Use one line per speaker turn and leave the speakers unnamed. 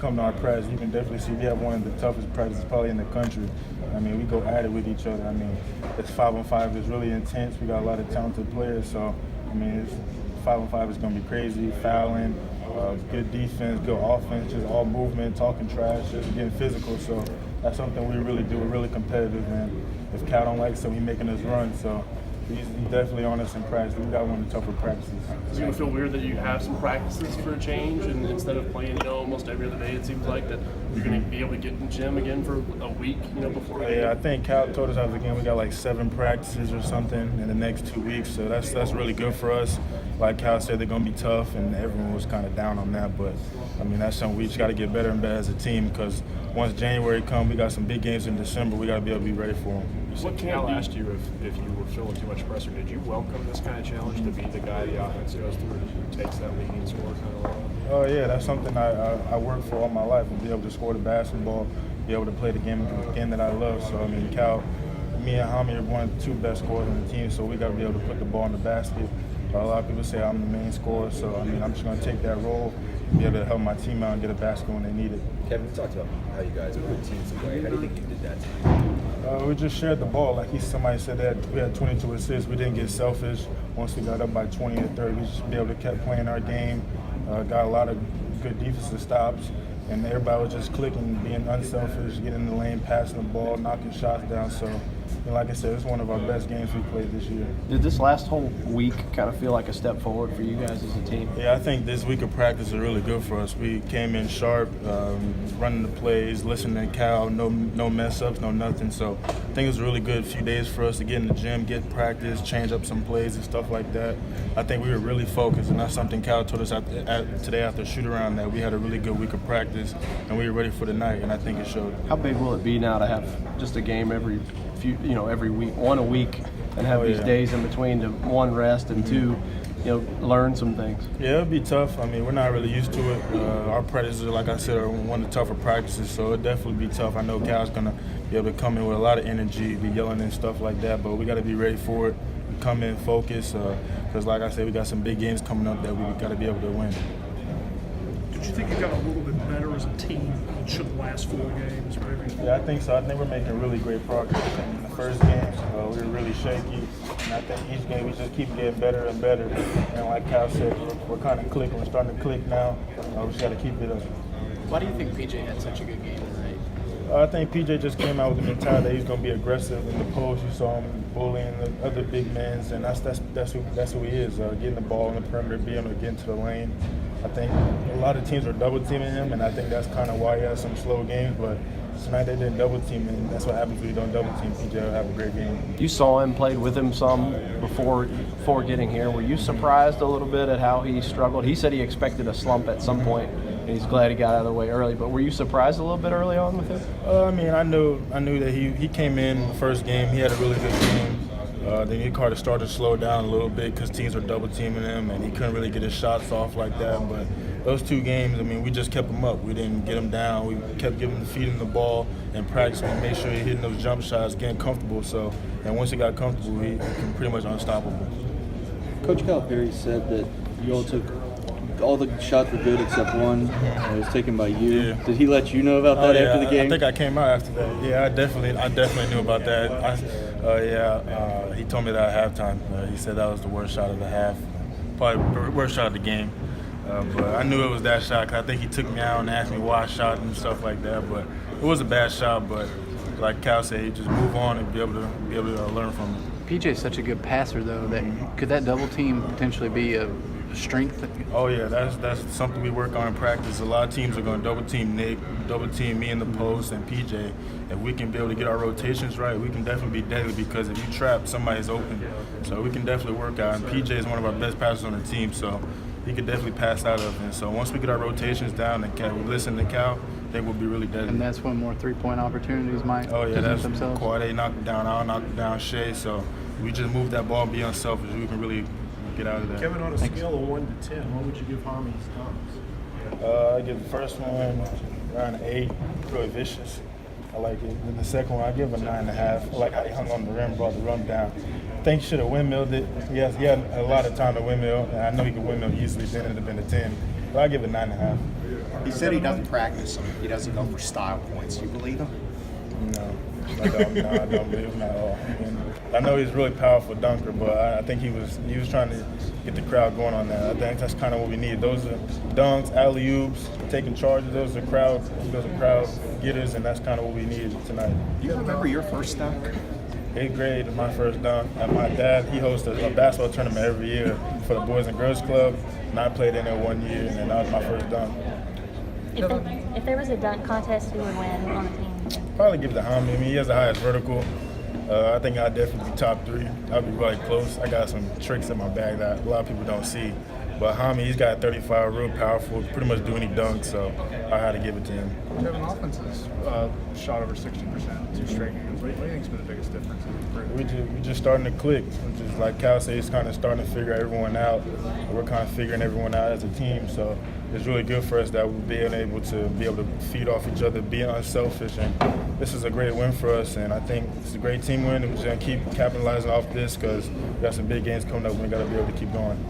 come to our practice, you can definitely see we have one of the toughest practices probably in the country. I mean, we go at it with each other. I mean, it's 5-on-5. It's really intense. We got a lot of talented players, so I mean, 5-on-5 is going to be crazy. Fouling, good defense, good offense, just all movement, talking trash, just getting physical. So that's something we really do. We're really competitive, and if Cal don't like, so he's making us run. So he's definitely on us in practice. We got one of the tougher practices.
Is it going to feel weird that you have some practices for a change, and instead of playing, almost every other day, it seems like that you're going to be able to get in the gym again for a week, before?
Yeah, I think Cal told us after the game we got like 7 practices or something in the next 2 weeks, so that's really good for us. Like Cal said, they're going to be tough, and everyone was kind of down on that, but I mean, that's something we just got to get better and better as a team, because once January comes, we got some big games in December. We got to be able to be ready for them.
What Cal asked you if you were feeling too much pressure, did you welcome this kind of challenge to be the guy the offense goes through, who takes that lead and score kind of role?
Oh yeah, that's something I worked for all my life, to be able to score the basketball, be able to play the game that I love. So I mean, Cal, me and Hami are one of the 2 best scorers on the team, so we got to be able to put the ball in the basket. A lot of people say I'm the main scorer, so I mean, I'm just going to take that role, be able to help my team out and get a basket when they need it.
Kevin, you talked about how you guys put teams away. How do you think you did that today?
We just shared the ball. Like somebody said that we had 22 assists. We didn't get selfish. Once we got up by 20 or 30, we just be able to keep playing our game. Got a lot of good defensive stops, and everybody was just clicking, being unselfish, getting in the lane, passing the ball, knocking shots down. So, like I said, it's one of our best games we played this year.
Did this last whole week kind of feel like a step forward for you guys as a team?
Yeah, I think this week of practice is really good for us. We came in sharp, running the plays, listening to Cal, no mess-ups, no nothing. So I think it's a really good few days for us to get in the gym, get practice, change up some plays and stuff like that. I think we were really focused, and that's something Cal told us today after shoot-around, that we had a really good week of practice, and we were ready for the night, and I think it showed.
How big will it be now to have just a game every week, one a week, and have these days in between to, 1, rest, and 2, learn some things?
Yeah, it'll be tough. I mean, we're not really used to it. Our practices, like I said, are one of the tougher practices, so it'll definitely be tough. I know Cal's going to be able to come in with a lot of energy, be yelling and stuff like that, but we got to be ready for it, come in, focus, because like I said, we got some big games coming up that we got to be able to win.
Did you think you got a little bit better as a team each of the last 4 games, maybe?
Yeah, I think so. I think we're making really great progress. In the first game, we were really shaky, and I think each game we just keep getting better and better. And like Cal said, we're kind of clicking. We're starting to click now. We just got to keep it up.
Why do you think PJ had such a good game tonight?
I think PJ just came out with the mentality that he's going to be aggressive in the post. You saw him bullying the other big men, and that's who he is. Getting the ball in the perimeter, being able to get into the lane. I think a lot of teams are double teaming him, and I think that's kind of why he has some slow games. But tonight they didn't double team, and that's what happens when you don't double team. PJ will have a great game.
You saw him, played with him some before getting here. Were you surprised a little bit at how he struggled? He said he expected a slump at some point, and he's glad he got out of the way early. But were you surprised a little bit early on with him?
I mean, I knew that he came in the first game. He had a really good game. Then he kind of started to slow down a little bit because teams were double teaming him, and he couldn't really get his shots off like that. But those 2 games, I mean, we just kept him up. We didn't get him down. We kept feeding the ball and practicing and make sure he hitting those jump shots, getting comfortable. So, and once he got comfortable, he became pretty much unstoppable.
Coach Calipari said that you all took all the shots were good except one that was taken by you.
Yeah.
Did he let you know about that after the game?
I think I came out after that. Yeah, I definitely knew about that. He told me that at halftime. He said that was the worst shot of the half, probably the worst shot of the game. But I knew it was that shot because I think he took me out and asked me why I shot and stuff like that. But it was a bad shot. But like Cal said, he just move on and be able to learn from it.
PJ's such a good passer, though. Could that double team potentially be a strength?
Oh yeah, that's something we work on in practice. A lot of teams are going to double team Nick, double team me in the post, and PJ. If we can be able to get our rotations right, we can definitely be deadly, because if you trap, somebody's open. So we can definitely work out. And PJ is one of our best passers on the team, so he could definitely pass out of it. So once we get our rotations down and we listen to Cal, I think we'll be really deadly.
And that's when more 3-point opportunities might
that's
themselves.
Quade knocked down, I'll knock down Shea. So we just move that ball, be unselfish. We can really get out of that.
Kevin, on a scale of 1 to 10, what would you give Hami's thumbs?
I give the first one around an 8, really vicious. I like it. And the second one, I give a 9.5. I like how he hung on the rim, brought the rim down. I think he should have windmilled it. He had a lot of time to windmill, and I know he could windmill easily, then it would have been a 10. But I give it a 9.5.
He said he doesn't practice them. He doesn't go for style points. You believe him?
No, I don't believe him at all. I know he's a really powerful dunker, but I think he was trying to get the crowd going on that. I think that's kind of what we need. Those are dunks, alley-oops, taking charges. Those are crowd getters, and that's kind of what we needed tonight.
Do you remember your first dunk?
8th grade is my first dunk. And my dad, he hosts a basketball tournament every year for the Boys and Girls Club, and I played in there 1 year, and that was my first dunk.
If there was a dunk contest, who would win on the team?
Probably give it to Hami. I mean, he has the highest vertical. I think I'd definitely be top 3. I'd be really close. I got some tricks in my bag that a lot of people don't see. But Hami, he's got 35, real powerful, pretty much do any dunk, so I had to give it to him.
Kevin, offense has shot over 60% 2 straight games. What do you think's been the biggest difference?
We're just starting to click. Just like Cal said, he's kind of starting to figure everyone out. We're kind of figuring everyone out as a team, so it's really good for us that we're being able to feed off each other, being unselfish, and this is a great win for us, and I think it's a great team win, and we're just going to keep capitalizing off this because we got some big games coming up and we got to be able to keep going.